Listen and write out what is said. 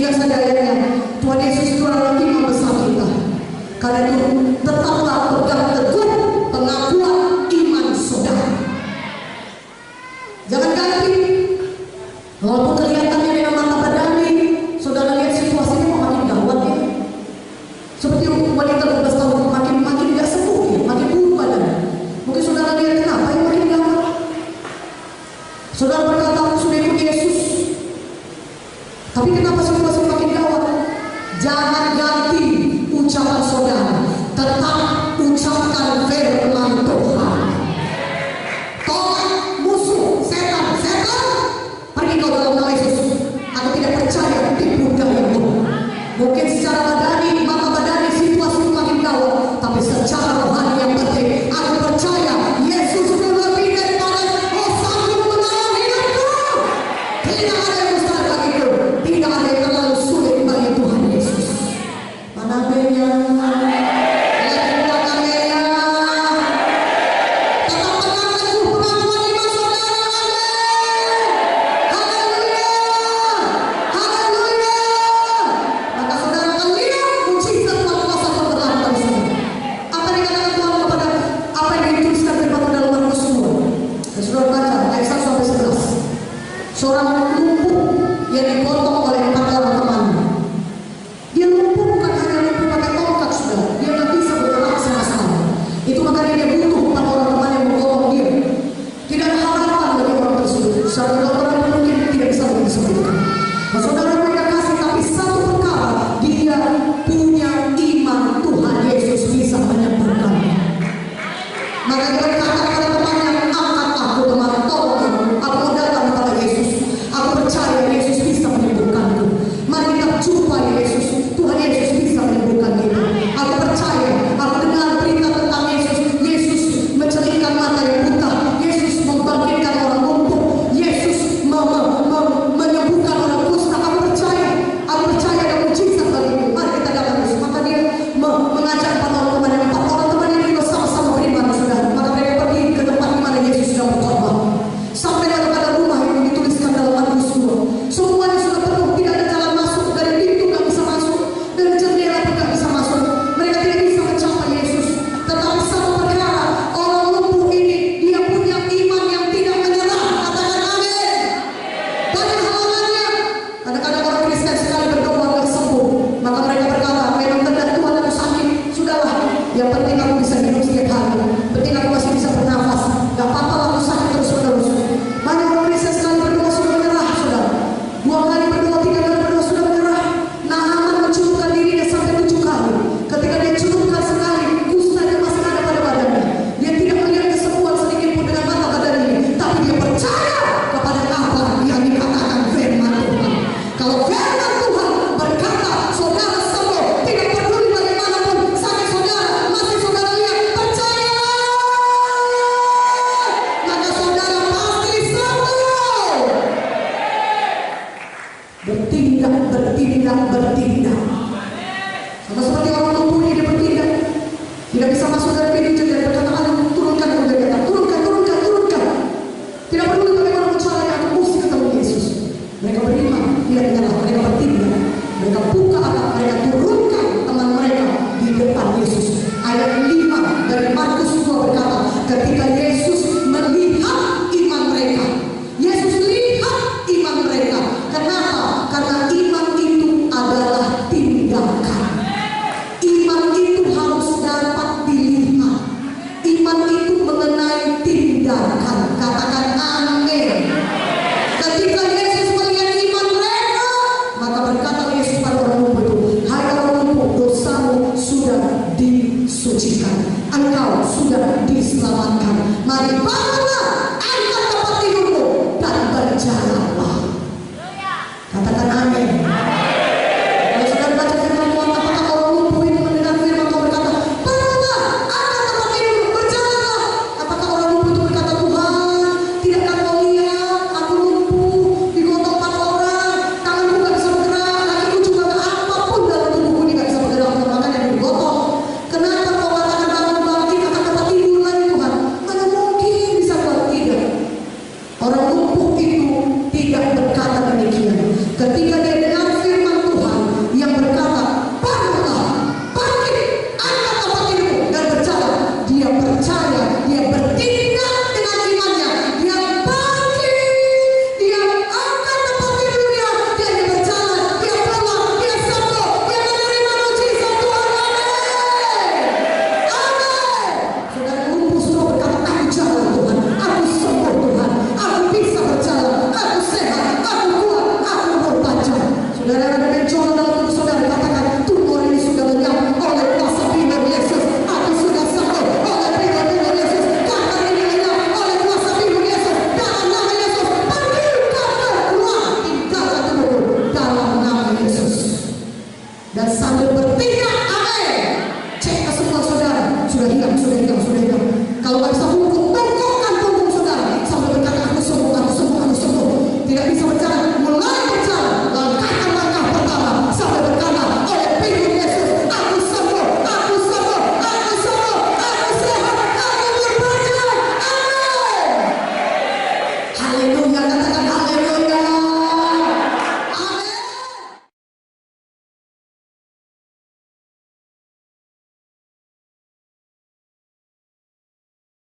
Tidak saja ayatnya, Tuhan Yesus itu adalah imam besar kita. Karena itu tetaplah pegang teguh pengakuan iman saudara. Jangan ganti. Walaupun kelihatannya dengan mata badani, saudara lihat situasinya makin gawat ya. Seperti wanita 12 tahun makin tidak sembuh ya, makin buruk badannya. Mungkin saudara lihat kenapa yang makin gawat. Saudara berkata aku sudah ikut Yesus, tapi kenapa situasi makin gawat? Jangan ganti ucapan saudara, tetap ucapkan firman Tuhan. Tolak musuh setan, pergi kau dalam nama Yesus. Aku tidak percaya tipu dayamu. Mungkin secara badani, mata badani situasi makin gawat, tapi secara rohani yang penting, aku percaya Yesus itu lebih daripada sanggup menolong hidupku. Tidak ada yang mustahil bagiku, tidak ada yang terlalu sulit bagi Tuhan Yesus. Mana abennya? Seorang lumpuh yang dipotong oleh 4 orang temannya. Dia lumpuh bukan hanya lumpuh pakai tongkat, saudara. Dia nggak bisa bergerak sama sekali. Itu makanya dia butuh 4 orang teman yang memotong dia. Tidak ada harapan bagi orang tersebut. Secara dokter mungkin tidak bisa disebutkan. Nah, saudara mereka kasih, tapi satu perkara, dia punya iman Tuhan Yesus bisa menyembuhkannya. Maka dia berkata kepada temannya, angkat aku teman, tolong aku mau datang kepada Yesus. Aku percaya Yesus bisa menyembuhkanku. Mari kita jumpa Yesus. Tuhan Yesus bisa menyembuhkan kita. Aku percaya. Aku dengar berita tentang Yesus. Yesus mencelingkan mata yang buta. Yesus membangkitkan orang lumpuh. Yesus menyembuhkan orang kusta. Aku percaya. Aku percaya ada mujizat bagiku. Mari kita datang Yesus. Maka dia mengajak 4 orang teman yang 4 orang teman ini juga sama-sama beriman, saudara. Maka mereka pergi ke tempat di mana Yesus sudah berkhotbah. Sampai kepada rumah yang dituliskan dalam Markus 2. Semuanya sudah penuh, tidak ada jalan masuk, dari pintu nggak bisa masuk, dari jendela pun nggak bisa masuk. Mereka tidak bisa mencapai Yesus. Tetapi satu perkara, orang lumpuh ini dia punya iman yang tidak menyerah. Katakan amin. Banyak halangannya. Kadang-kadang orang Kristen sekali berdoa nggak sembuh, maka mereka berkata, memang benar Tuhan aku sakit, sudahlah. Yang penting aku bisa hidup setiap hari. Penting aku masih bisa bernafas. Gak apa-apa aku sakit terus-menerus. Banyak orang Kristen sekali berdoa sudah menyerah, saudara. 2 kali berdoa, 3 kali berdoa sudah menyerah. Naaman mencelupkan dirinya sampai 7 kali. Ketika dia celupkan sekali, kustanya masih ada pada badannya. Dia tidak melihat kesembuhan sedikit pun dengan mata badannya, tapi dia percaya kepada apa yang dikatakan firman Tuhan. Kalau firman Tuhan berkata saudara sembuh, tidak peduli bagaimanapun sakit saudara, masih saudara lihat, percaya, maka saudara pasti sembuh. Bertindak. Sama seperti orang lumpuh ini, dia bertindak. Tidak bisa masuk dari pintu jendela, berkata, aduh, turunkan. Tidak peduli bagaimana caranya, aku mesti ketemu Yesus. Mereka beriman, tidak menyerah, mereka bertindak. Mereka buka atap, mereka turunkan teman mereka di depan Yesus. Ayat 5 dari Markus 2 berkata, ketika Yesus melihat iman mereka, Yesus lihat iman mereka. Kenapa? Karena iman itu adalah tindakan. Iman itu harus dapat dilihat. Iman itu mengenai tindakan. Katakan amin. Ketika Yesus melihat iman mereka, maka berkata Yesus pada orang lumpuh itu, hai orang lumpuh, dosamu sudah disucikan, engkau sudah diselamatkan. Mari bangunlah, angkat tempat tidurmu dan berjalanlah. Katakan amin. Kalau saudara baca firman Tuhan, apakah orang lumpuh itu mendengar firman Tuhan berkata, bangunlah, angkat tempat tidurmu, berjalanlah? Apakah orang lumpuh itu berkata, Tuhan, tidakkah kau lihat aku lumpuh, digotong 4 orang, tanganku gak bisa bergerak, kakiku juga apapun dalam tubuhku ini gak bisa bergerak, makanya digotong. Kenapa kau katakan bangun bangkit, akan tempat tidur lagi Tuhan? Mana mungkin bisa kau tidak? Orang lumpuh itu tidak berkata demikian. Ketika dia dengar firman Tuhan, dan sambil bertindak, amin. Cek ke semua saudara, sudah hilang, sudah hilang.